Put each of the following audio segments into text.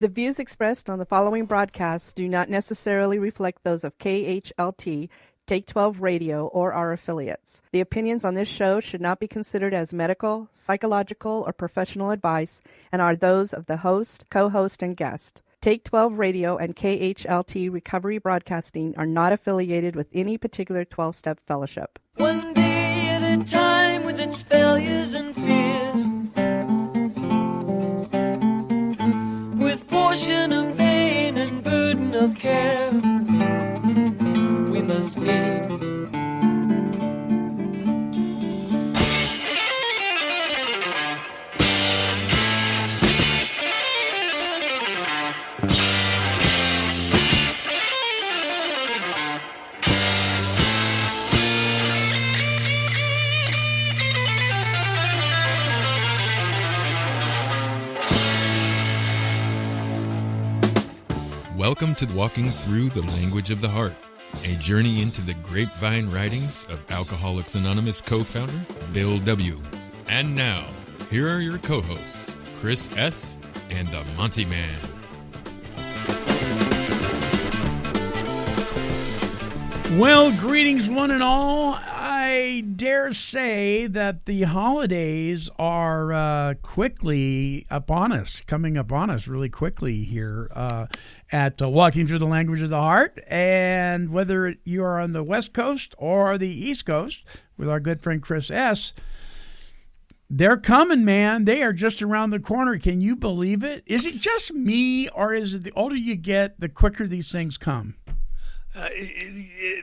The views expressed on the following broadcasts do not necessarily reflect those of KHLT, Take 12 Radio, or our affiliates. The opinions on this show should not be considered as medical, psychological, or professional advice and are those of the host, co-host, and guest. Take 12 Radio and KHLT Recovery Broadcasting are not affiliated with any particular 12-step fellowship. One day at a time with its failures and fears, with portion of pain and burden of care, we must meet. Welcome to Walking Through the Language of the Heart, a journey into the grapevine writings of Alcoholics Anonymous co-founder Bill W. And now, here are your co-hosts, Chris S. and the Monty Man. Well, greetings one and all. I dare say that the holidays are quickly upon us, coming upon us really quickly here at Walking Through the Language of the Heart. And whether you are on the West Coast or the East Coast with our good friend Chris S., they're coming, man. They are just around the corner. Can you believe it? Is it just me, or is it the older you get, the quicker these things come?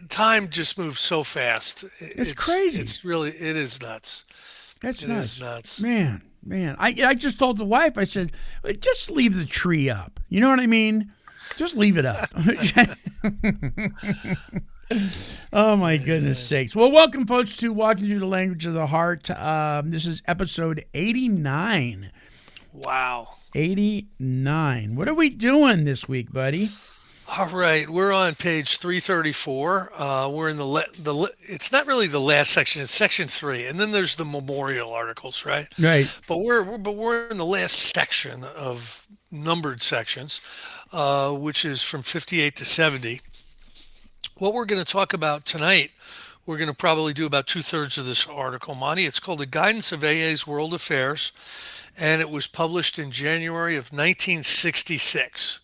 Time just moves so fast. It's crazy. It is nuts. It is nuts. Man. I just told the wife, I said, just leave the tree up. You know what I mean? Just leave it up. Oh, my goodness sakes. Well, welcome, folks, to Walking Through the Language of the Heart. This is episode 89. Wow. 89. What are we doing this week, buddy? All right, we're on page 334. We're in the it's not really the last section; it's section 3, and then there's the memorial articles, right? Right. But we're in the last section of numbered sections, which is from 58 to 70. What we're going to talk about tonight, we're going to probably do about 2/3 of this article, Monty. It's called "The Guidance of AA's World Affairs," and it was published in January of 1966.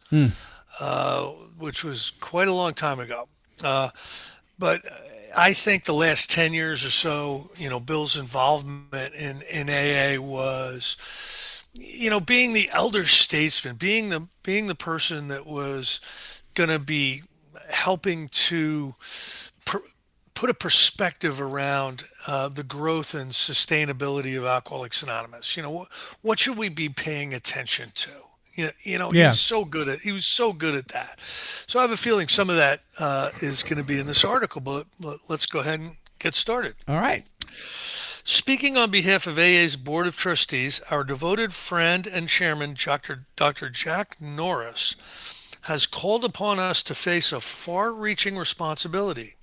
Which was quite a long time ago. But I think the last 10 years or so, Bill's involvement in AA was, being the elder statesman, being the person that was going to be helping to put a perspective around the growth and sustainability of Alcoholics Anonymous. What should we be paying attention to? He was so good at that. So I have a feeling some of that is going to be in this article, but let's go ahead and get started. All right. Speaking on behalf of AA's Board of Trustees, our devoted friend and chairman, Dr. Jack Norris, has called upon us to face a far-reaching responsibility.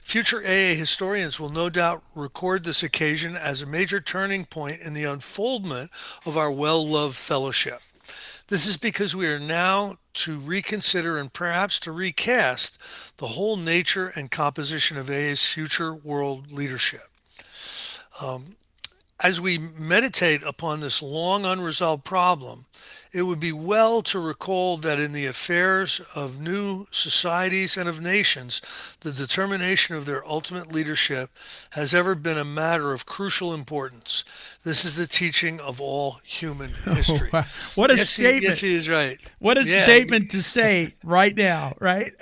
Future AA historians will no doubt record this occasion as a major turning point in the unfoldment of our well-loved fellowship. This is because we are now to reconsider and perhaps to recast the whole nature and composition of AA's future world leadership. As we meditate upon this long unresolved problem, it would be well to recall that in the affairs of new societies and of nations, the determination of their ultimate leadership has ever been a matter of crucial importance. This is the teaching of all human history. Oh, wow. What a statement. Yes, he is right. What a statement to say right now, right?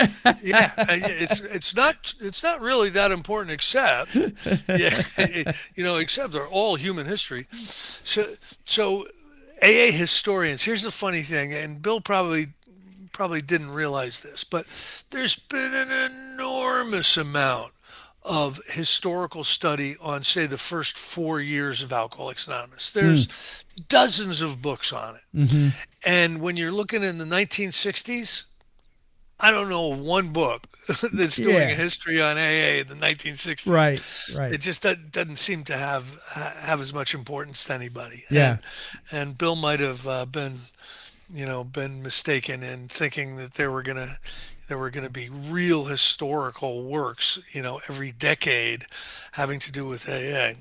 Yeah, it's not really that important except except they're all human history. So AA historians, here's the funny thing, and Bill probably didn't realize this, but there's been an enormous amount of historical study on, say, the first 4 years of Alcoholics Anonymous. There's dozens of books on it. Mm-hmm. And when you're looking in the 1960s, I don't know one book that's doing a history on AA in the 1960s. Right. It just doesn't seem to have as much importance to anybody. Yeah. And Bill might have been been mistaken in thinking that there were gonna be real historical works, every decade having to do with AA.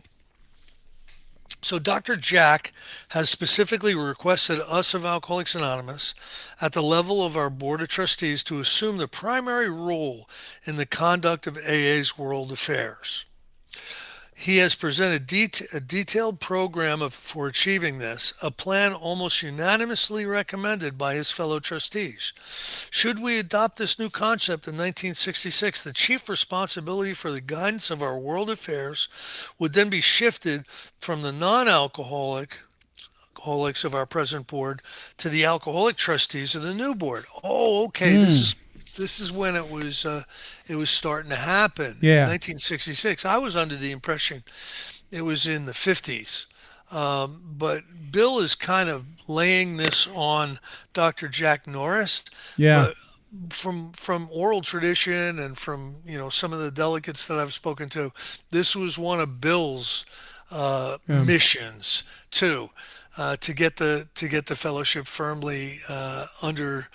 So Dr. Jack has specifically requested us of Alcoholics Anonymous at the level of our Board of Trustees to assume the primary role in the conduct of AA's world affairs. He has presented a detailed program for achieving this, a plan almost unanimously recommended by his fellow trustees. Should we adopt this new concept in 1966, the chief responsibility for the guidance of our world affairs would then be shifted from the non-alcoholics of our present board to the alcoholic trustees of the new board. Oh, okay. This is when it was starting to happen in Yeah. 1966. I was under the impression it was in the 50s, but Bill is kind of laying this on Dr. Jack Norris. Yeah. But from oral tradition and from some of the delegates that I've spoken to, this was one of Bill's missions too, to get the fellowship firmly under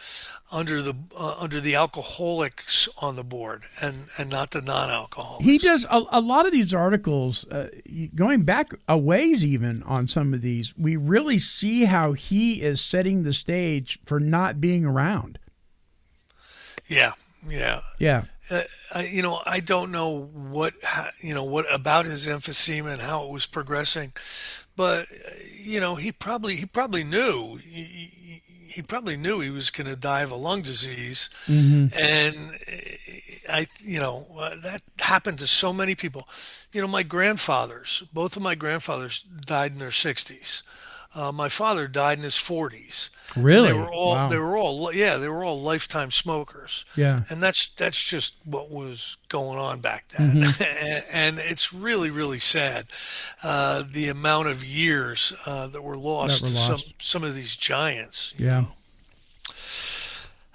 the alcoholics on the board and not the non-alcoholics. He does a lot of these articles, going back a ways even on some of these. We really see how he is setting the stage for not being around. Yeah. Yeah. I don't know what about his emphysema and how it was progressing, but he probably knew he probably knew he was going to die of a lung disease, and that happened to so many people. Both of my grandfathers died in their 60s. My father died in his 40s. Really? And Wow. they were all lifetime smokers. Yeah. And that's just what was going on back then. And it's really, really sad, the amount of years that were lost to some of these giants. Yeah.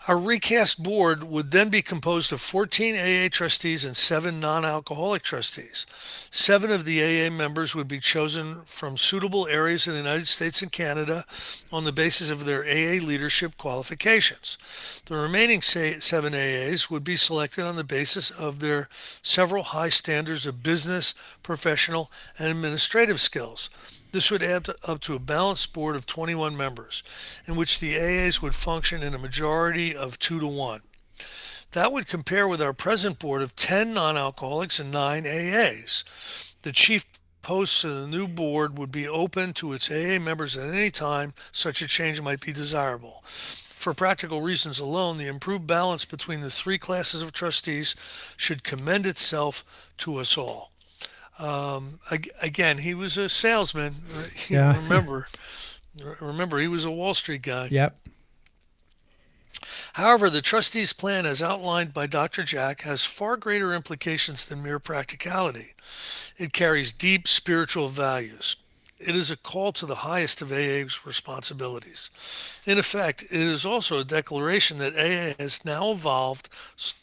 Our recast board would then be composed of 14 AA trustees and 7 non-alcoholic trustees. 7 of the AA members would be chosen from suitable areas in the United States and Canada on the basis of their AA leadership qualifications. The remaining 7 AAs would be selected on the basis of their several high standards of business, professional, and administrative skills. This would add up to a balanced board of 21 members, in which the AAs would function in a majority of 2-1. That would compare with our present board of 10 non-alcoholics and 9 AAs. The chief posts of the new board would be open to its AA members at any time such a change might be desirable. For practical reasons alone, the improved balance between the 3 classes of trustees should commend itself to us all. Again, he was a salesman. Yeah. Remember, he was a Wall Street guy. Yep. However, the trustees' plan as outlined by Dr. Jack has far greater implications than mere practicality. It carries deep spiritual values. It is a call to the highest of AA's responsibilities. In effect, it is also a declaration that AA has now evolved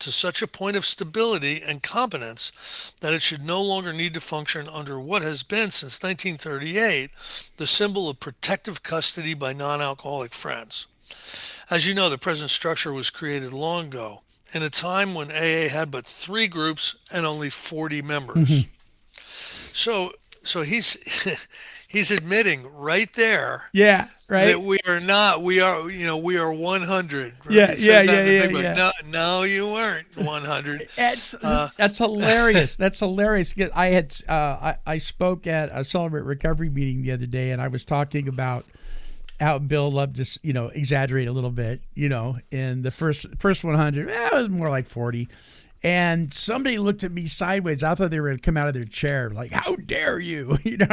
to such a point of stability and competence that it should no longer need to function under what has been since 1938 the symbol of protective custody by non-alcoholic friends. As you know, the present structure was created long ago, in a time when AA had but 3 groups and only 40 members. So he's admitting right there, Yeah. Right. that we are 100. Right? Yeah, He says that in the yeah, big book. yeah. No, you weren't 100. That's hilarious. That's hilarious. I spoke at a Celebrate Recovery meeting the other day, and I was talking about how Bill loved to, exaggerate a little bit, in the first 100, it was more like 40. And somebody looked at me sideways. I thought they were going to come out of their chair, like, "How dare you?" It's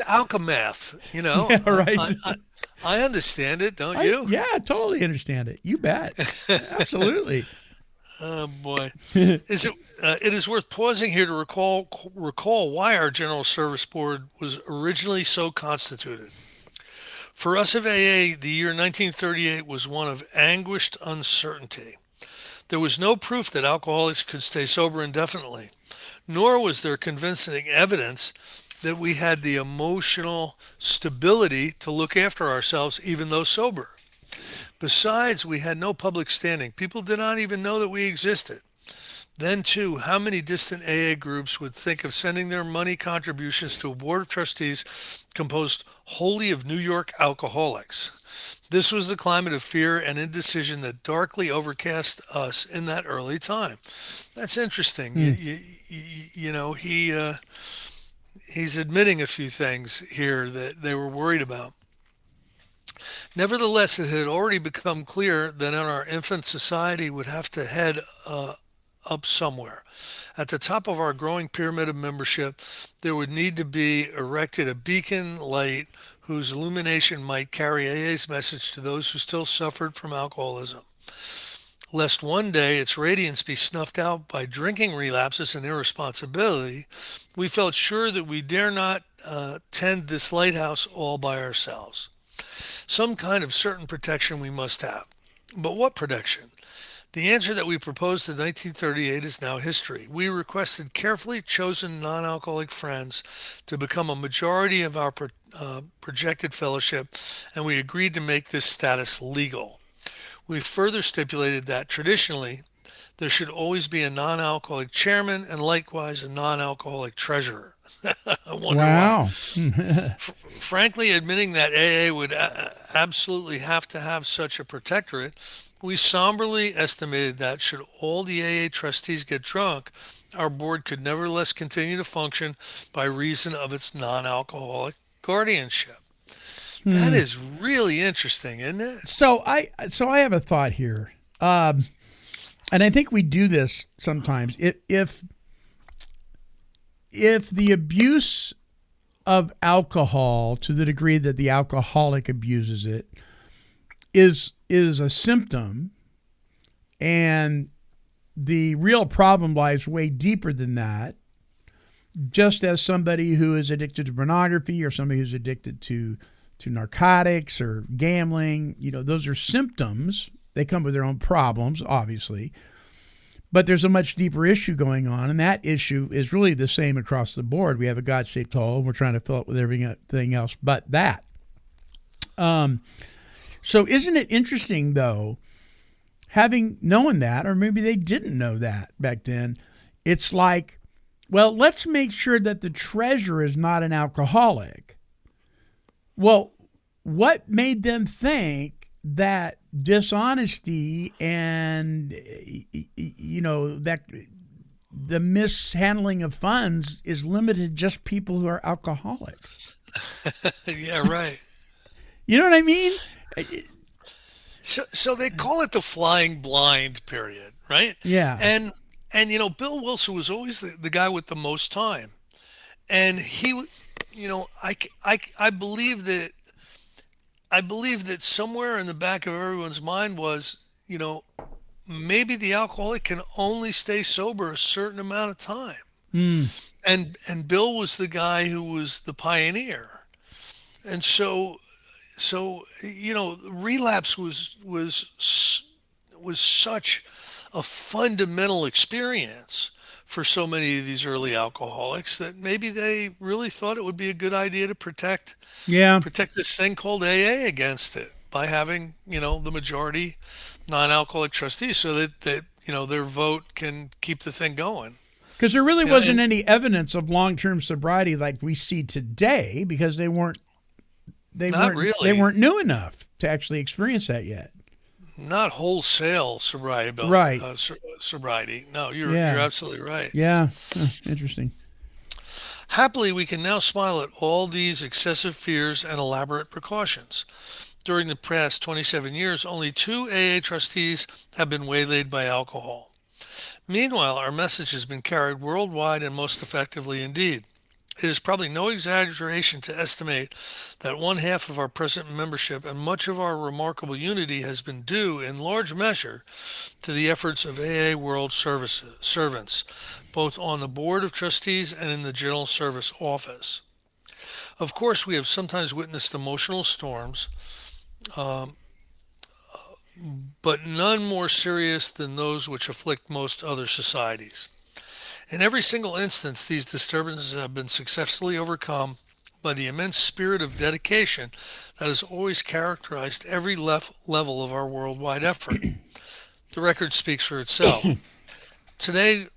alchemath, Yeah, right. I understand it, don't you? Yeah, I totally understand it. You bet. Absolutely. Oh boy, it is worth pausing here to recall why our General Service Board was originally so constituted. For us of AA, the year 1938 was one of anguished uncertainty. There was no proof that alcoholics could stay sober indefinitely, nor was there convincing evidence that we had the emotional stability to look after ourselves even though sober. Besides, we had no public standing. People did not even know that we existed. Then, too, how many distant AA groups would think of sending their money contributions to a board of trustees composed wholly of New York alcoholics? This was the climate of fear and indecision that darkly overcast us in that early time. That's interesting. You know, he's admitting a few things here that they were worried about. Nevertheless, it had already become clear that our infant society would have to head up somewhere. At the top of our growing pyramid of membership, there would need to be erected a beacon light whose illumination might carry AA's message to those who still suffered from alcoholism. Lest one day its radiance be snuffed out by drinking relapses and irresponsibility, we felt sure that we dare not tend this lighthouse all by ourselves. Some kind of certain protection we must have. But what protection? The answer that we proposed in 1938 is now history. We requested carefully chosen non-alcoholic friends to become a majority of our projected fellowship, and we agreed to make this status legal. We further stipulated that traditionally there should always be a non-alcoholic chairman and likewise a non-alcoholic treasurer. I wonder Wow. why. Frankly, admitting that AA would absolutely have to have such a protectorate, we somberly estimated that should all the AA trustees get drunk, our board could nevertheless continue to function by reason of its non-alcoholic guardianship. That is really interesting, isn't it? So I have a thought here, and I think we do this sometimes. If the abuse of alcohol to the degree that the alcoholic abuses it is a symptom, and the real problem lies way deeper than that, just as somebody who is addicted to pornography or somebody who's addicted to narcotics or gambling, those are symptoms. They come with their own problems, obviously. But there's a much deeper issue going on, and that issue is really the same across the board. We have a God-shaped hole, and we're trying to fill it with everything else but that. So isn't it interesting, though, having known that, or maybe they didn't know that back then, it's like, well, let's make sure that the treasurer is not an alcoholic. Well, what made them think that dishonesty and, that the mishandling of funds is limited to just people who are alcoholics? Yeah, right. You know what I mean? So they call it the flying blind period, right? Yeah. And Bill Wilson was always the guy with the most time. And he, I believe that somewhere in the back of everyone's mind was, maybe the alcoholic can only stay sober a certain amount of time. And Bill was the guy who was the pioneer. And so relapse was such a fundamental experience for so many of these early alcoholics that maybe they really thought it would be a good idea to protect this thing called AA against it by having, the majority non-alcoholic trustees so that their vote can keep the thing going. Because there really wasn't any evidence of long-term sobriety like we see today, because they weren't new enough to actually experience that yet. Not wholesale sobriety, Bill. Right. Sobriety. No, you're absolutely right. Yeah. Interesting. Happily, we can now smile at all these excessive fears and elaborate precautions. During the past 27 years, only 2 AA trustees have been waylaid by alcohol. Meanwhile, our message has been carried worldwide and most effectively indeed. It is probably no exaggeration to estimate that one half of our present membership and much of our remarkable unity has been due in large measure to the efforts of AA World servants, both on the Board of Trustees and in the General Service Office. Of course, we have sometimes witnessed emotional storms, but none more serious than those which afflict most other societies. In every single instance, these disturbances have been successfully overcome by the immense spirit of dedication that has always characterized every level of our worldwide effort. The record speaks for itself. Today,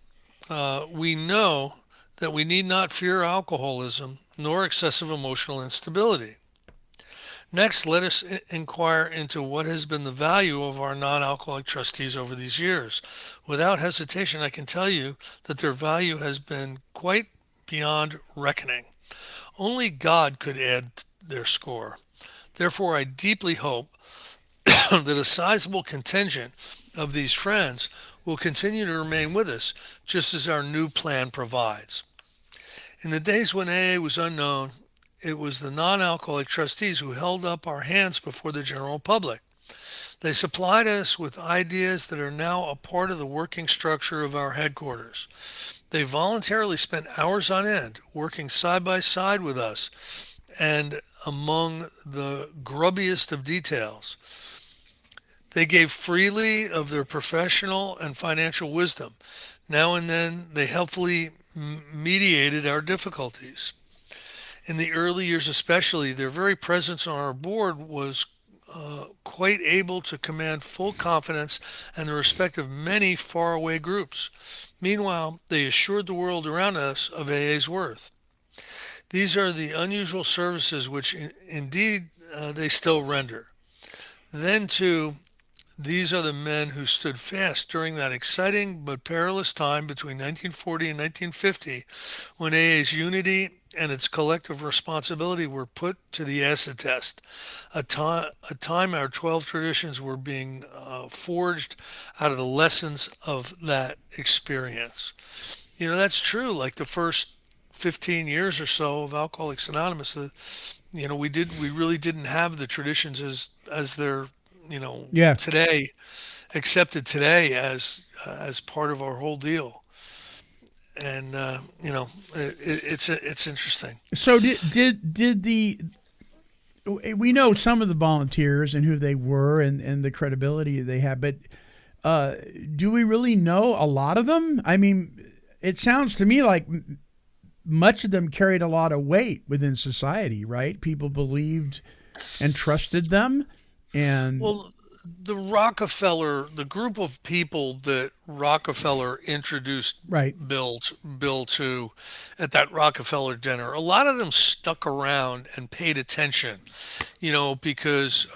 we know that we need not fear alcoholism nor excessive emotional instability. Next, let us inquire into what has been the value of our non-alcoholic trustees over these years. Without hesitation, I can tell you that their value has been quite beyond reckoning. Only God could add their score. Therefore, I deeply hope that a sizable contingent of these friends will continue to remain with us, just as our new plan provides. In the days when AA was unknown, it was the non-alcoholic trustees who held up our hands before the general public. They supplied us with ideas that are now a part of the working structure of our headquarters. They voluntarily spent hours on end working side by side with us, and among the grubbiest of details, they gave freely of their professional and financial wisdom. Now and then, they helpfully mediated our difficulties. In the early years especially, their very presence on our board was quite able to command full confidence and the respect of many faraway groups. Meanwhile, they assured the world around us of AA's worth. These are the unusual services which indeed they still render. Then too, these are the men who stood fast during that exciting but perilous time between 1940 and 1950, when AA's unity and its collective responsibility were put to the acid test, a time our 12 traditions were being forged out of the lessons of that experience. You know, that's true. Like the first 15 years or so of Alcoholics Anonymous, we really didn't have the traditions as they're, Yeah. today, accepted today as part of our whole deal. And it's interesting. So did the we know some of the volunteers and who they were and the credibility they had, but do we really know a lot of them? I mean, it sounds to me like much of them carried a lot of weight within society, right? People believed and trusted them. And Well, the group of people that Rockefeller introduced right, Bill to at that Rockefeller dinner, a lot of them stuck around and paid attention, because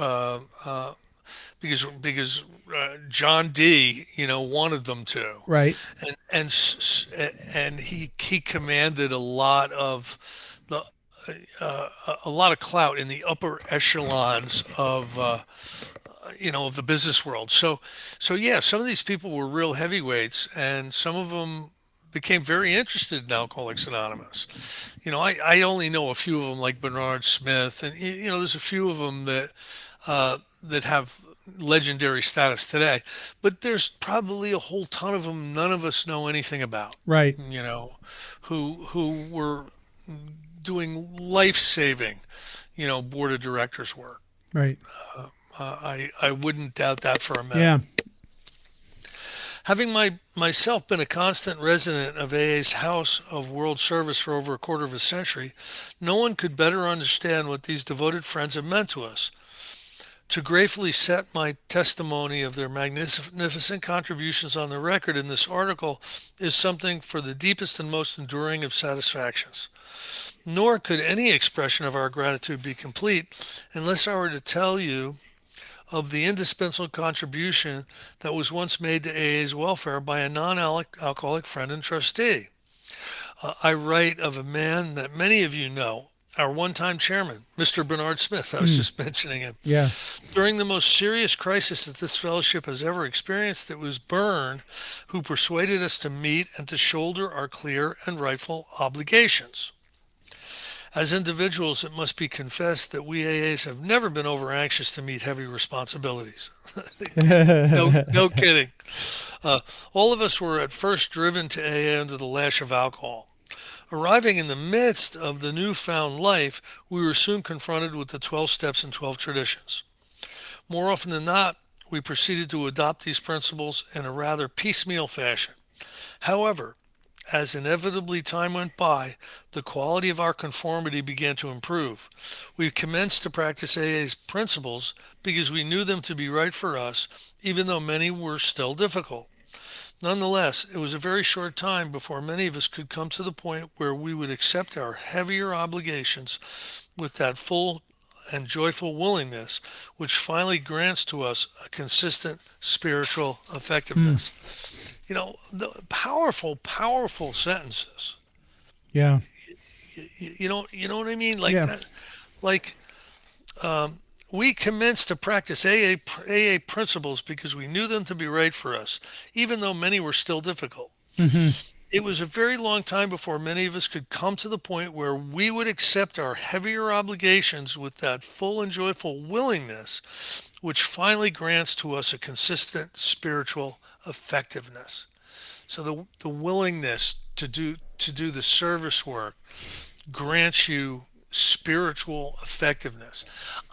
John D, wanted them to, right, and he commanded the a lot of clout in the upper echelons of the business world. So yeah, some of these people were real heavyweights, and some of them became very interested in Alcoholics Anonymous. I only know a few of them, like Bernard Smith, and there's a few of them that have legendary status today, but there's probably a whole ton of them none of us know anything about. right. Who were doing life-saving, board of directors work. Right. I wouldn't doubt that for a minute. Yeah. Having myself been a constant resident of AA's House of World Service for over a quarter of a century, no one could better understand what these devoted friends have meant to us. To gratefully set my testimony of their magnificent contributions on the record in this article is something for the deepest and most enduring of satisfactions. Nor could any expression of our gratitude be complete unless I were to tell you of the indispensable contribution that was once made to AA's welfare by a non-alcoholic friend and trustee. I write of a man that many of you know, our one-time chairman, Mr. Bernard Smith. I was just mentioning him. Yeah. During the most serious crisis that this fellowship has ever experienced, it was Bern who persuaded us to meet and to shoulder our clear and rightful obligations. As individuals, it must be confessed that we AAs have never been over anxious to meet heavy responsibilities. No kidding. All of us were at first driven to AA under the lash of alcohol. Arriving in the midst of the newfound life, we were soon confronted with the 12 steps and 12 traditions. More often than not, we proceeded to adopt these principles in a rather piecemeal fashion. However, as inevitably time went by, the quality of our conformity began to improve. We commenced to practice AA's principles because we knew them to be right for us, even though many were still difficult. Nonetheless, it was a very short time before many of us could come to the point where we would accept our heavier obligations with that full and joyful willingness, which finally grants to us a consistent spiritual effectiveness. The powerful, powerful sentences. Yeah. You know what I mean? Like Yeah. that, like we commenced to practice AA principles because we knew them to be right for us, even though many were still difficult. It was a very long time before many of us could come to the point where we would accept our heavier obligations with that full and joyful willingness, which finally grants to us a consistent spiritual effectiveness. So the willingness to do the service work grants you spiritual effectiveness.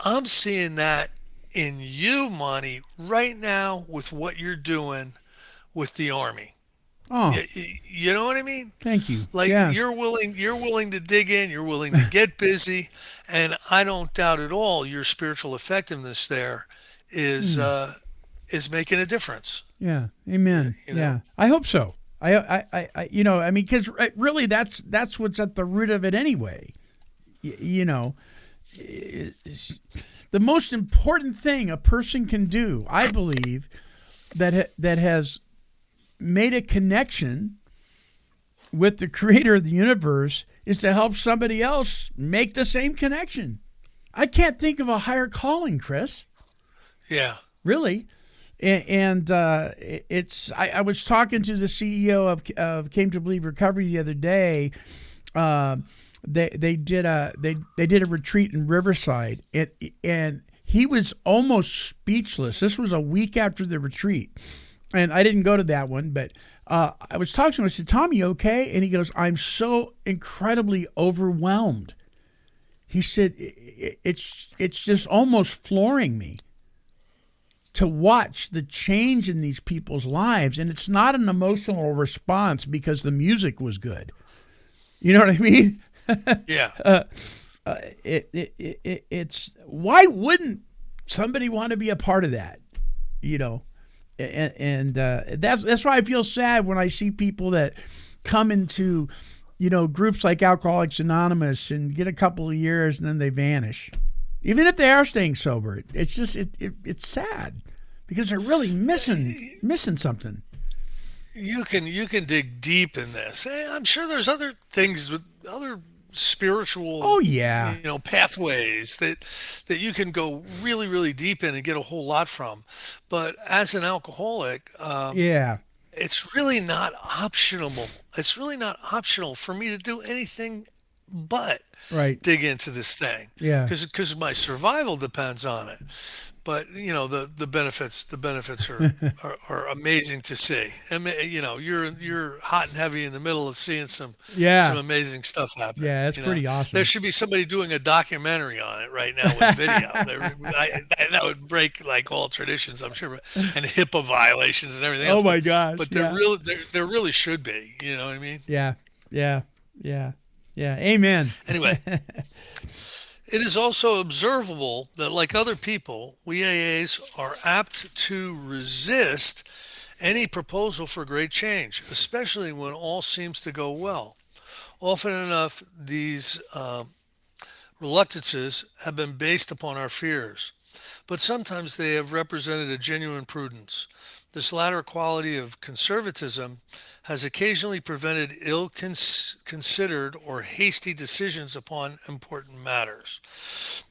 I'm seeing that in you, Monty, right now with what you're doing with the Army. Oh, You know what I mean? thank you. Like Yeah. you're willing to dig in, you're willing to get busy, and I don't doubt at all your spiritual effectiveness there is making a difference. Yeah. Amen. You know? Yeah. I hope so. I mean, because really that's what's at the root of it anyway. The most important thing a person can do, I believe, that has made a connection with the creator of the universe is to help somebody else make the same connection. I can't think of a higher calling, Chris. Yeah. Really. And it's I was talking to the CEO of Came to Believe Recovery the other day. They did a retreat in Riverside, and he was almost speechless. This was a week after the retreat, and I didn't go to that one, but I was talking to him. I said, "Tom, you okay?" And he goes, "I'm so incredibly overwhelmed." He said, "It's just almost flooring me to watch the change in these people's lives, and it's not an emotional response because the music was good." You know what I mean? Yeah. It's why wouldn't somebody want to be a part of that? And that's why I feel sad when I see people that come into groups like Alcoholics Anonymous and get a couple of years and then they vanish, even if they are staying sober. It's just it's sad because they're really missing something. You can dig deep in this. I'm sure there's other things with other spiritual pathways that you can go really, really deep in and get a whole lot from. But as an alcoholic, it's really not optional. It's really not optional for me to do anything but dig into this thing. Yeah. Because my survival depends on it. But the benefits are amazing to see. And you're hot and heavy in the middle of seeing some amazing stuff happen. Yeah, that's pretty awesome. There should be somebody doing a documentary on it right now with video. That would break like all traditions, I'm sure, and HIPAA violations and everything else. Oh my gosh! But there really should be. You know what I mean? Yeah. Amen. Anyway. It is also observable that, like other people, we AAs are apt to resist any proposal for great change, especially when all seems to go well. Often enough, these reluctances have been based upon our fears, but sometimes they have represented a genuine prudence. This latter quality of conservatism has occasionally prevented ill-considered or hasty decisions upon important matters.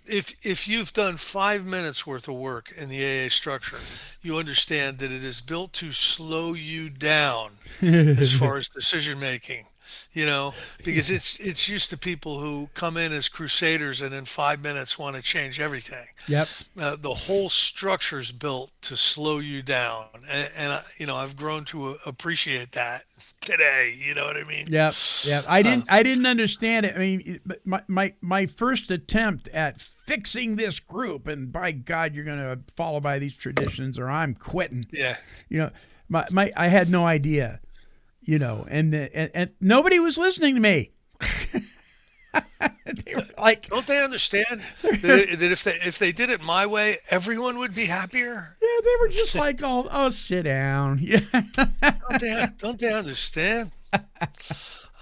If you've done 5 minutes worth of work in the AA structure, you understand that it is built to slow you down as far as decision making. Because it's used to people who come in as crusaders and in 5 minutes want to change everything. Yep. The whole structure is built to slow you down, and I've grown to appreciate that today. You know what I mean? Yep. I didn't understand it. I mean, my first attempt at fixing this group, and by God, you're going to follow by these traditions, or I'm quitting. Yeah. I had no idea. and nobody was listening to me. They were like, don't they understand that if they did it my way, everyone would be happier? Yeah, they were just like, oh, sit down. Yeah. Don't they understand?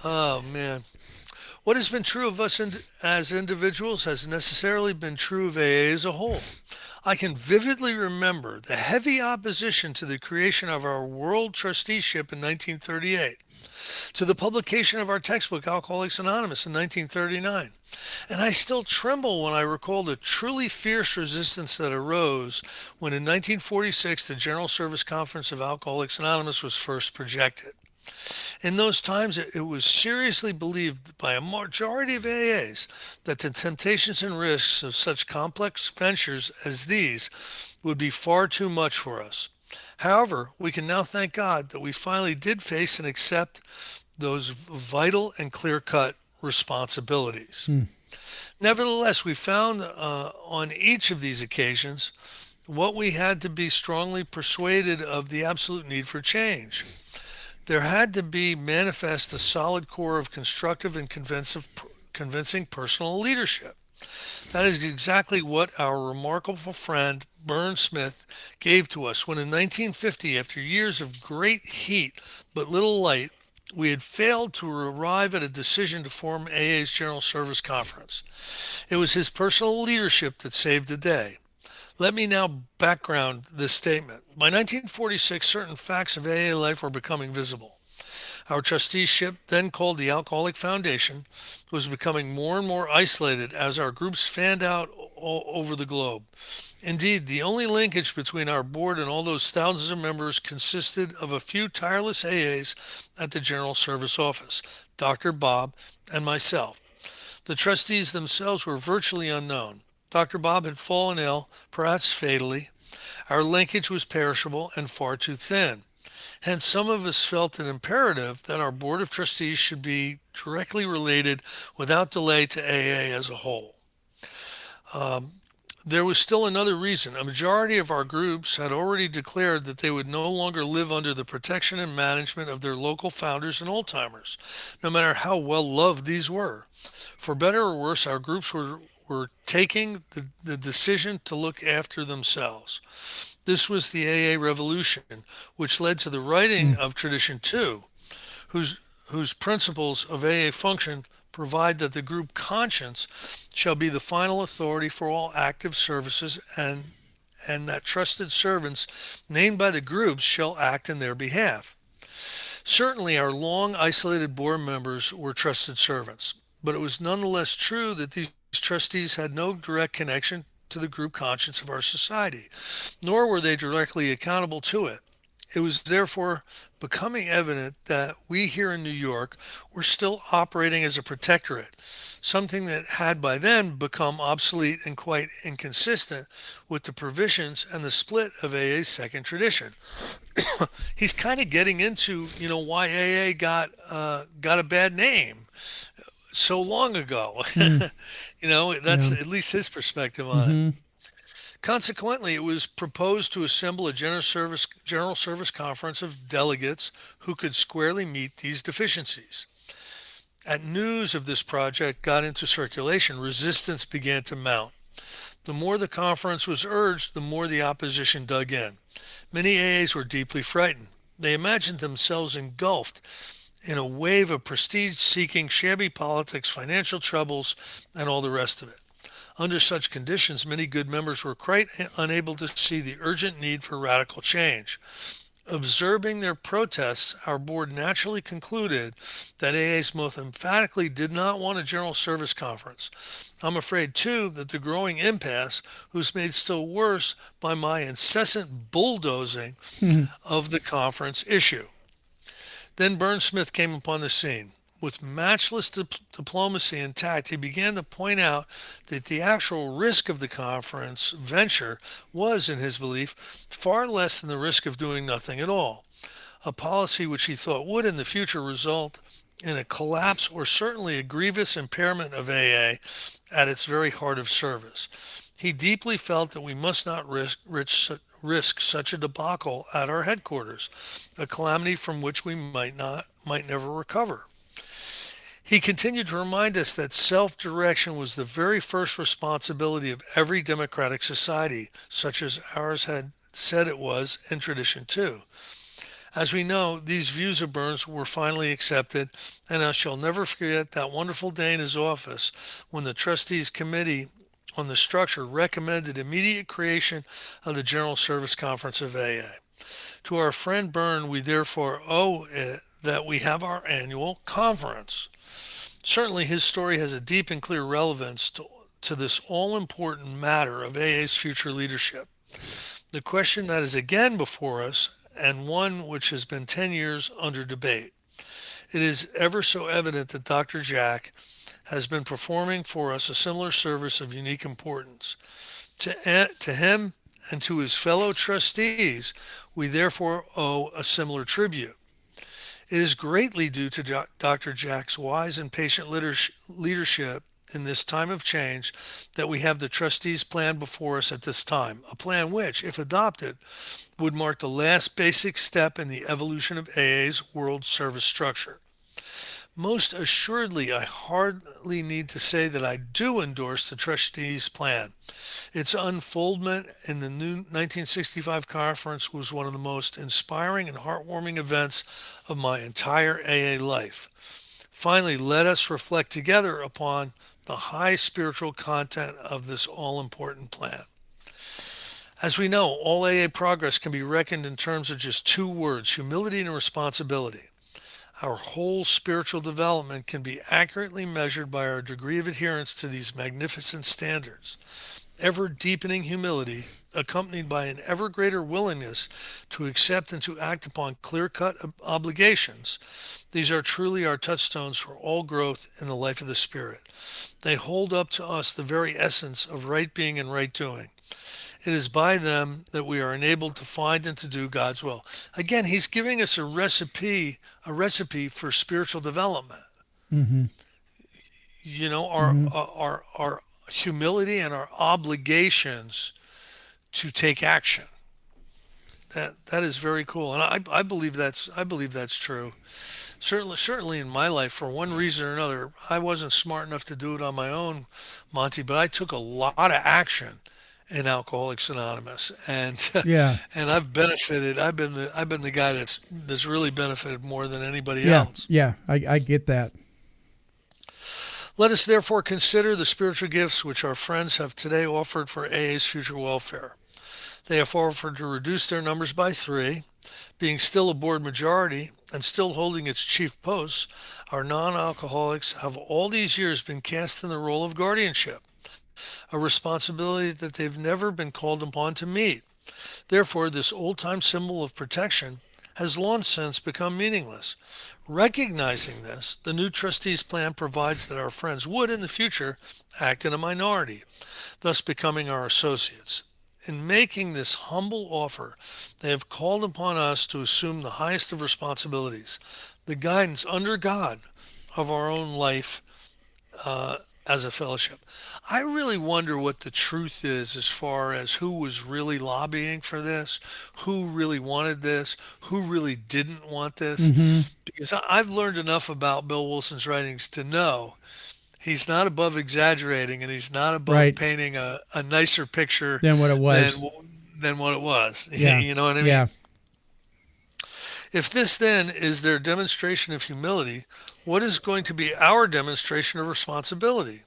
Oh, man. What has been true of us as individuals has necessarily been true of AA as a whole. I can vividly remember the heavy opposition to the creation of our World Trusteeship in 1938, to the publication of our textbook Alcoholics Anonymous in 1939. And I still tremble when I recall the truly fierce resistance that arose when in 1946 the General Service Conference of Alcoholics Anonymous was first projected. In those times, it was seriously believed by a majority of AAs that the temptations and risks of such complex ventures as these would be far too much for us. However, we can now thank God that we finally did face and accept those vital and clear-cut responsibilities. Nevertheless, we found on each of these occasions what we had to be strongly persuaded of the absolute need for change. There had to be manifest a solid core of constructive and convincing personal leadership. That is exactly what our remarkable friend Bern Smith gave to us when in 1950, after years of great heat but little light, we had failed to arrive at a decision to form AA's General Service Conference. It was his personal leadership that saved the day. Let me now background this statement. By 1946, certain facts of AA life were becoming visible. Our trusteeship, then called the Alcoholic Foundation, was becoming more and more isolated as our groups fanned out all over the globe. Indeed, the only linkage between our board and all those thousands of members consisted of a few tireless AAs at the General Service Office, Dr. Bob and myself. The trustees themselves were virtually unknown. Dr. Bob had fallen ill, perhaps fatally. Our linkage was perishable and far too thin. Hence, some of us felt it imperative that our Board of Trustees should be directly related without delay to AA as a whole. There was still another reason. A majority of our groups had already declared that they would no longer live under the protection and management of their local founders and old-timers, no matter how well loved these were. For better or worse, our groups were taking the decision to look after themselves. This was the AA revolution, which led to the writing of Tradition 2, whose principles of AA function provide that the group conscience shall be the final authority for all active services and that trusted servants named by the groups shall act in their behalf. Certainly our long isolated board members were trusted servants, but it was nonetheless true that these trustees had no direct connection to the group conscience of our society, nor were they directly accountable to it. It was therefore becoming evident that we here in New York were still operating as a protectorate, something that had by then become obsolete and quite inconsistent with the provisions and the split of AA's second tradition. He's kind of getting into, why AA got a bad name so long ago. That's at least his perspective on it. Consequently, it was proposed to assemble a General Service Conference of delegates who could squarely meet these deficiencies. As news of this project got into circulation, resistance began to mount. The more the conference was urged, the more the opposition dug in. Many AAs were deeply frightened. They imagined themselves engulfed in a wave of prestige-seeking, shabby politics, financial troubles, and all the rest of it. Under such conditions, many good members were quite unable to see the urgent need for radical change. Observing their protests, our board naturally concluded that AAs most emphatically did not want a General Service Conference. I'm afraid, too, that the growing impasse was made still worse by my incessant bulldozing of the conference issue. Then Bern Smith came upon the scene. With matchless diplomacy and tact, he began to point out that the actual risk of the conference venture was, in his belief, far less than the risk of doing nothing at all, a policy which he thought would in the future result in a collapse or certainly a grievous impairment of AA at its very heart of service. He deeply felt that we must not risk risk such a debacle at our headquarters, a calamity from which we might never recover. He continued to remind us that self-direction was the very first responsibility of every democratic society, such as ours had said it was in tradition too. As we know, these views of Burns were finally accepted, and I shall never forget that wonderful day in his office when the trustees committee on the structure recommended immediate creation of the General Service Conference of AA. To our friend Byrne, we therefore owe it that we have our annual conference. Certainly his story has a deep and clear relevance to this all-important matter of AA's future leadership. The question that is again before us, and one which has been 10 years under debate. It is ever so evident that Dr. Jack has been performing for us a similar service of unique importance. To him and to his fellow trustees, we therefore owe a similar tribute. It is greatly due to Dr. Jack's wise and patient leadership in this time of change that we have the trustees plan before us at this time, a plan which, if adopted, would mark the last basic step in the evolution of AA's world service structure. Most assuredly, I hardly need to say that I do endorse the trustees' plan. Its unfoldment in the new 1965 conference was one of the most inspiring and heartwarming events of my entire AA life. Finally, let us reflect together upon the high spiritual content of this all-important plan. As we know, all AA progress can be reckoned in terms of just two words, humility and responsibility. Our whole spiritual development can be accurately measured by our degree of adherence to these magnificent standards. Ever deepening humility, accompanied by an ever greater willingness to accept and to act upon clear-cut obligations, these are truly our touchstones for all growth in the life of the Spirit. They hold up to us the very essence of right being and right doing. It is by them that we are enabled to find and to do God's will. Again, he's giving us a recipe for spiritual development. Mm-hmm. You know, our humility and our obligations to take action. That is very cool, and I believe that's true. Certainly in my life, for one reason or another, I wasn't smart enough to do it on my own, Monty, but I took a lot of action in Alcoholics Anonymous, and Yeah. and I've benefited. I've been the guy that's really benefited more than anybody Yeah. else. Yeah. I get that. Let us therefore consider the spiritual gifts which our friends have today offered for AA's future welfare. They have offered to reduce their numbers by 3, being still a board majority and still holding its chief posts. Our non-alcoholics have all these years been cast in the role of guardianship, a responsibility that they've never been called upon to meet. Therefore, this old-time symbol of protection has long since become meaningless. Recognizing this, the new trustees plan provides that our friends would in the future act in a minority, thus becoming our associates. In making this humble offer, they have called upon us to assume the highest of responsibilities, the guidance under God of our own life as a fellowship. I really wonder what the truth is as far as who was really lobbying for this, who really wanted this, who really didn't want this. Mm-hmm. Because I've learned enough about Bill Wilson's writings to know he's not above exaggerating, and he's not above Right. painting a nicer picture Than what it was. than what it was. Yeah. You know what I mean? Yeah. If this then is their demonstration of humility, what is going to be our demonstration of responsibility?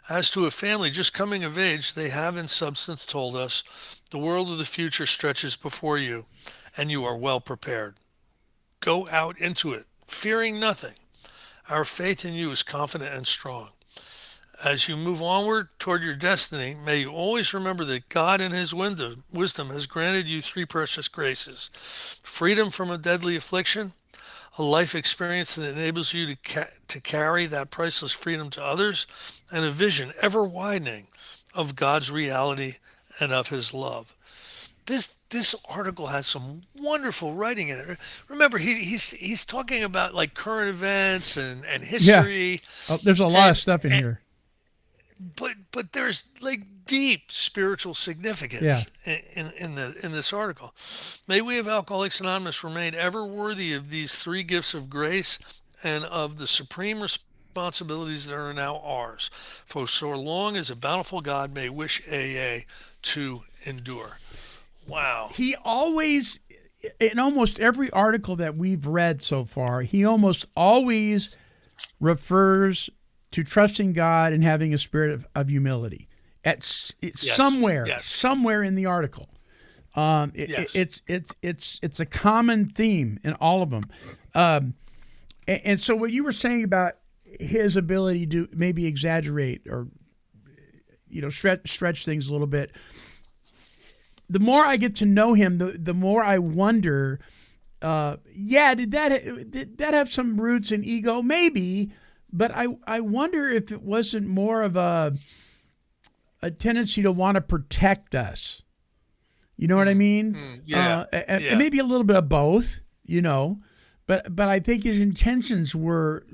As to a family just coming of age, they have in substance told us, the world of the future stretches before you, and you are well prepared. Go out into it, fearing nothing. Our faith in you is confident and strong. As you move onward toward your destiny, may you always remember that God in his wisdom has granted you 3 precious graces: freedom from a deadly affliction, a life experience that enables you to carry that priceless freedom to others, and a vision ever widening of God's reality and of his love. This article has some wonderful writing in it. Remember, he's talking about like current events and history. Oh, there's a lot of stuff in here. But there's like deep spiritual significance in this article. May we of Alcoholics Anonymous remain ever worthy of these three gifts of grace and of the supreme responsibilities that are now ours. For so long as a bountiful God may wish AA to endure. Wow. He always, in almost every article that we've read so far, he almost always refers to trusting God and having a spirit of humility. It's somewhere in the article. It's a common theme in all of them. And so what you were saying about his ability to maybe exaggerate or stretch things a little bit, the more I get to know him, the more I wonder, did that have some roots in ego? Maybe, but I wonder if it wasn't more of a tendency to want to protect us. You know what I mean? And maybe a little bit of both, but I think his intentions were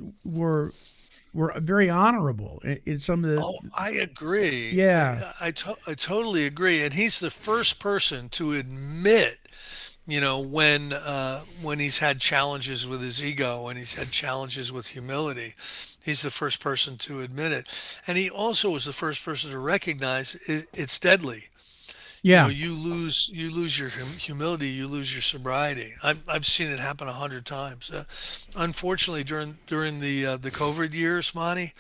very honorable in some of the. Oh, I agree. Yeah, I totally agree. And he's the first person to admit, when he's had challenges with his ego and he's had challenges with humility. He's the first person to admit it, and he also was the first person to recognize it's deadly. Yeah, you lose your humility, you lose your sobriety. I've seen it happen 100 times. Unfortunately, during the COVID years, Monty,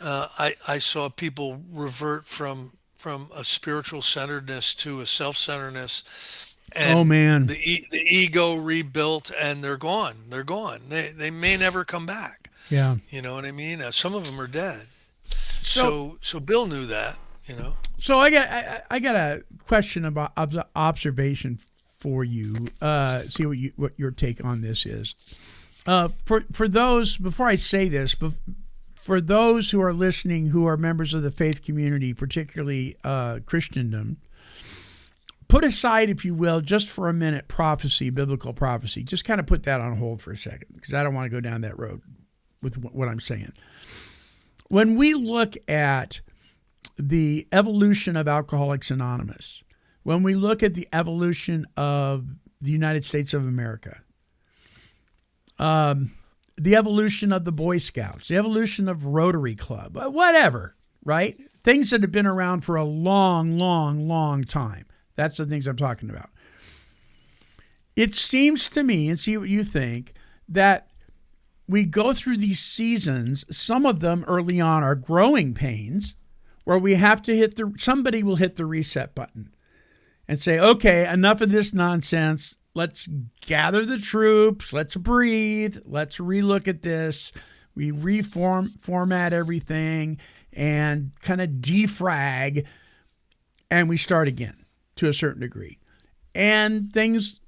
I saw people revert from a spiritual centeredness to a self-centeredness. And oh man, the ego rebuilt, and they're gone. They're gone. They may never come back. Yeah, You know what I mean? Some of them are dead. So Bill knew that. So I got a question about observation for you. See what your take on this is. For those, before I say this, for those who are listening who are members of the faith community, particularly Christendom, put aside, if you will, just for a minute, prophecy, biblical prophecy. Just kind of put that on hold for a second, because I don't want to go down that road with what I'm saying. When we look at the evolution of Alcoholics Anonymous, when we look at the evolution of the United States of America, the evolution of the Boy Scouts, the evolution of Rotary Club, whatever, right? Things that have been around for a long, long, long time. That's the things I'm talking about. It seems to me, and see what you think, that we go through these seasons. Some of them early on are growing pains, where we have to somebody will hit the reset button and say, okay, enough of this nonsense. Let's gather the troops. Let's breathe. Let's relook at this. We format everything and kind of defrag, and we start again to a certain degree. And things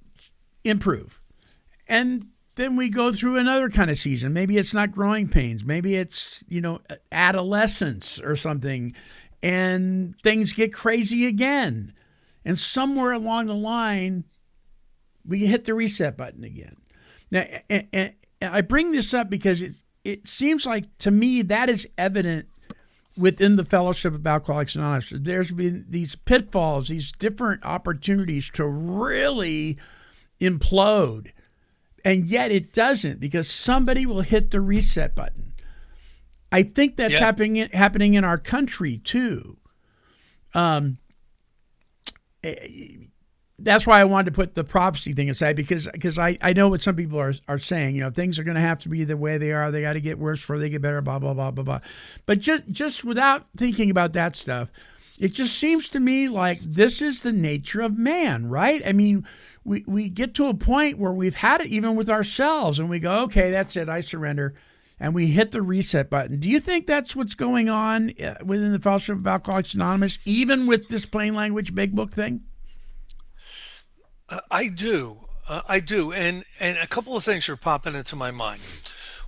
improve. And then we go through another kind of season. Maybe it's not growing pains. Maybe it's, adolescence or something, and things get crazy again. And somewhere along the line, we hit the reset button again. Now, and I bring this up because it seems like, to me, that is evident within the Fellowship of Alcoholics Anonymous. There's been these pitfalls, these different opportunities to really implode. And yet it doesn't, because somebody will hit the reset button. I think that's happening in our country too. That's why I wanted to put the prophecy thing aside, because I know what some people are saying. Things are going to have to be the way they are. They got to get worse before they get better. Blah blah blah blah blah. But just without thinking about that stuff, it just seems to me like this is the nature of man, right? I mean, we get to a point where we've had it even with ourselves, and we go, okay, that's it, I surrender, and we hit the reset button. Do you think that's what's going on within the Fellowship of Alcoholics Anonymous, even with this plain language big book thing? I do. And a couple of things are popping into my mind.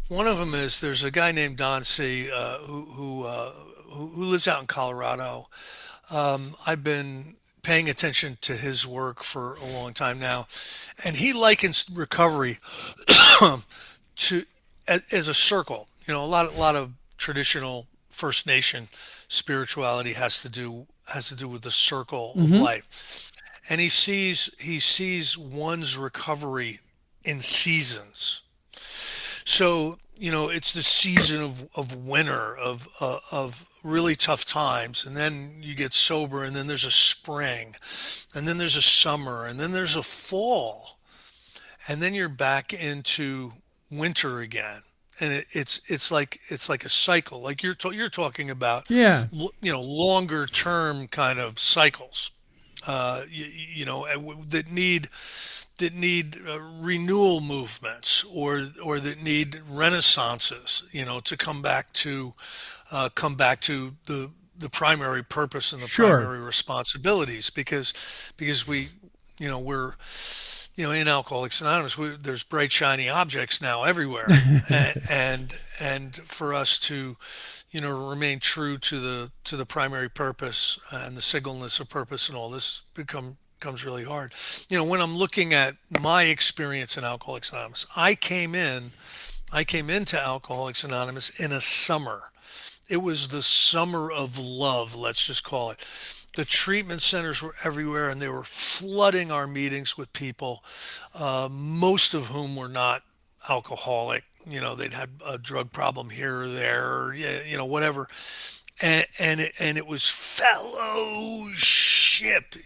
One of them is there's a guy named Don C. Who lives out in Colorado. I've been paying attention to his work for a long time now, and he likens recovery as a circle. A lot of traditional First Nation spirituality has to do has to do with the circle of life, and he sees one's recovery in seasons. So, it's the season of winter, of really tough times. And then you get sober, and then there's a spring, and then there's a summer, and then there's a fall. And then you're back into winter again. And it's like a cycle, like you're talking about, Yeah. longer term kind of cycles, that need renewal movements, or that need renaissances, to come back to the primary purpose and the Sure. primary responsibilities, because we, we're, in Alcoholics Anonymous, there's bright shiny objects now everywhere, and for us to, remain true to the primary purpose and the singleness of purpose and all this becomes really hard. When I'm looking at my experience in Alcoholics Anonymous, I came into Alcoholics Anonymous in a summer. It was the summer of love, let's just call it. The treatment centers were everywhere, and they were flooding our meetings with people, most of whom were not alcoholic. They'd had a drug problem here or there, or, whatever. And it was fellowship.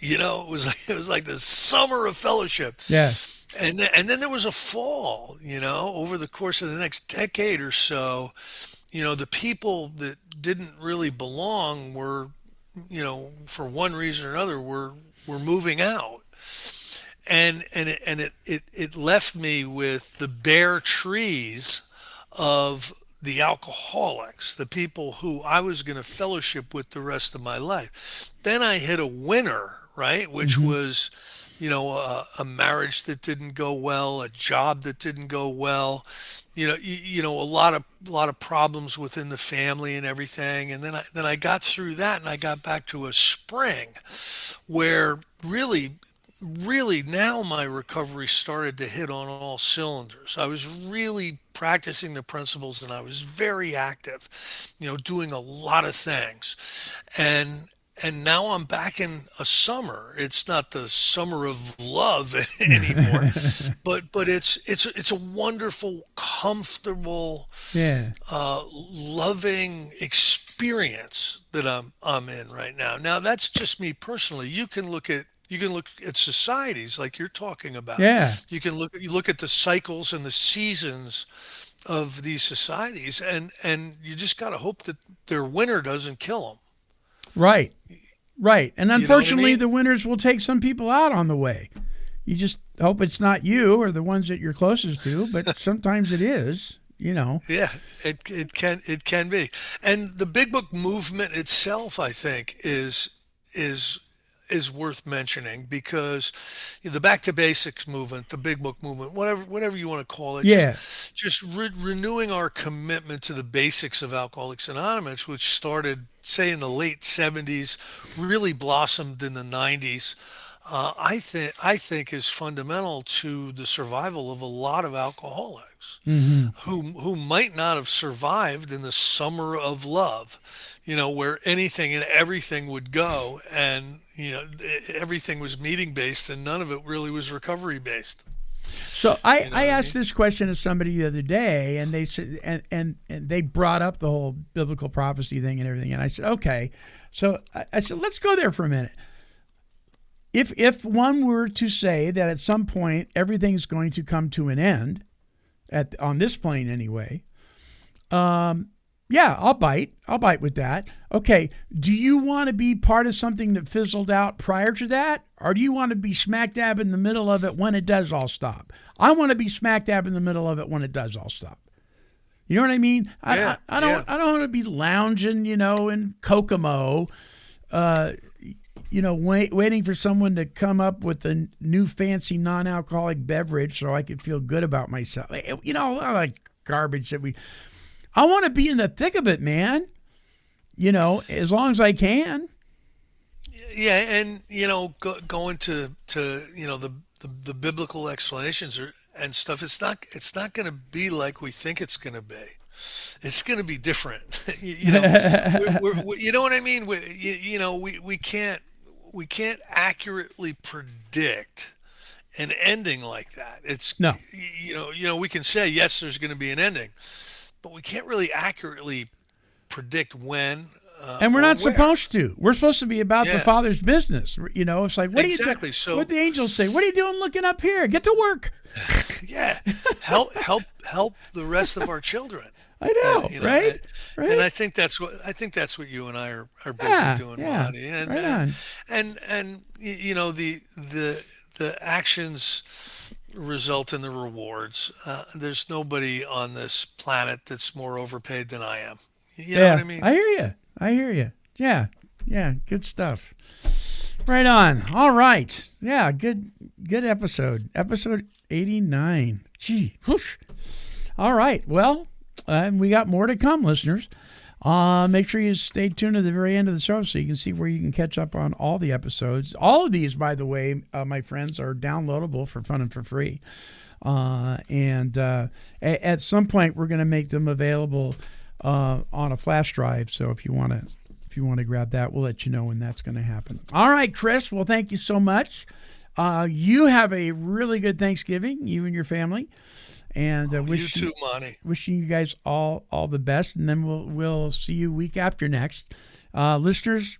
It was like the summer of fellowship. Yeah. And then there was a fall. Over the course of the next decade or so, the people that didn't really belong were, for one reason or another, were moving out. And it left me with the bare trees of the alcoholics, the people who I was going to fellowship with the rest of my life. Then I hit a winter, right? Which was, a marriage that didn't go well, a job that didn't go well, a lot of problems within the family and everything. And then I got through that, and I got back to a spring where really now my recovery started to hit on all cylinders. I was really practicing the principles, and I was very active, doing a lot of things. And now I'm back in a summer. It's not the summer of love anymore, but it's a wonderful, comfortable, loving experience that I'm in right now. Now that's just me personally. You can look at societies like you're talking about. Yeah. You look at the cycles and the seasons of these societies, and you just got to hope that their winter doesn't kill them. Right. And unfortunately, I mean? the winners will take some people out on the way. You just hope it's not you or the ones that you're closest to, but sometimes it is, Yeah, it can be. And the Big Book movement itself, I think, is worth mentioning, because the Back to Basics movement, the Big Book movement, whatever you want to call it, just renewing our commitment to the basics of Alcoholics Anonymous, which started, say, in the late 70s, really blossomed in the 90s. I think is fundamental to the survival of a lot of alcoholics who might not have survived in the summer of love, where anything and everything would go, and everything was meeting based, and none of it really was recovery based. So I asked this question to somebody the other day, and they said, and they brought up the whole biblical prophecy thing and everything, and I said, okay. So I said, let's go there for a minute. If one were to say that at some point everything's going to come to an end, on this plane anyway, yeah, I'll bite with that. Okay, do you want to be part of something that fizzled out prior to that, or do you want to be smack dab in the middle of it when it does all stop? I want to be smack dab in the middle of it when it does all stop. You know what I mean? I don't want to be lounging, in Kokomo, waiting for someone to come up with a new fancy non-alcoholic beverage so I could feel good about myself. All that garbage that I want to be in the thick of it, man. As long as I can. Yeah, and going to the biblical explanations and stuff. It's not going to be like we think it's going to be. it's going to be different. You know, you know what I mean? We can't accurately predict an ending like that. It's No. we can say yes, there's going to be an ending, but we can't really accurately predict when. And we're or not where. supposed to. We're supposed to be about the Yeah. Father's business. You know, it's like, what Exactly. are you So- what the angels say? What are you doing looking up here? Get to work. Yeah, help the rest of our children. I know, right? Right. And I think that's what you and I are busy Yeah, doing, yeah. Monty. And, Right on. and the actions result in the rewards. There's nobody on this planet that's more overpaid than I am. You know what I mean? I hear you. Yeah. Yeah. Good stuff. Right on. All right. Yeah. Good episode. Episode 89. Gee. Whoosh. All right. Well, we got more to come, listeners. Make sure you stay tuned to the very end of the show so you can see where you can catch up on all the episodes. All of these, by the way, my friends, are downloadable for fun and for free. And at some point, we're going to make them available on a flash drive. So if you want to grab that, we'll let you know when that's going to happen. All right, Chris. Well, thank you so much. You have a really good Thanksgiving, you and your family. And you too, Monty. Wishing you guys all the best, and then we'll see you week after next. Listeners,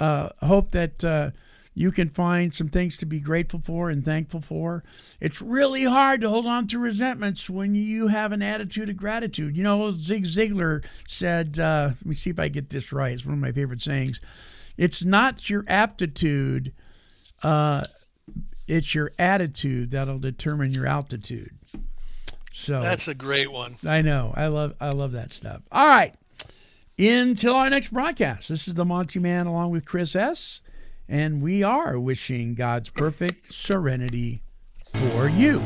hope that you can find some things to be grateful for and thankful for. It's really hard to hold on to resentments when you have an attitude of gratitude. You know, Zig Ziglar said, let me see if I get this right. It's one of my favorite sayings. It's not your aptitude, it's your attitude that'll determine your altitude. So That's a great one. I know. I love that stuff. All right. Until our next broadcast, this is the Monty Man along with Chris S., and we are wishing God's perfect serenity for you.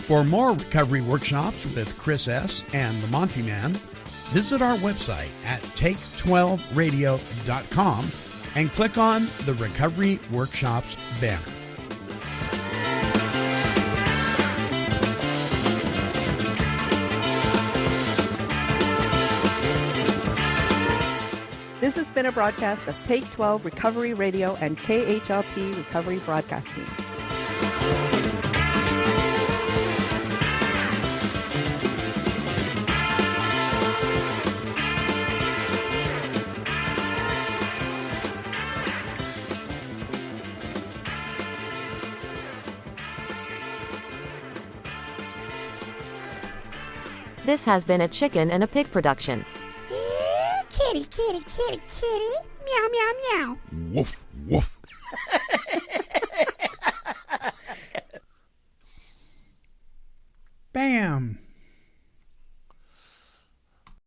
For more recovery workshops with Chris S. and the Monty Man, visit our website at take12radio.com and click on the Recovery Workshops banner. This has been a broadcast of Take 12 Recovery Radio and KHLT Recovery Broadcasting. This has been a Chicken and a Pig production. Kitty, kitty, kitty, kitty. Meow, meow, meow. Woof, woof. Bam.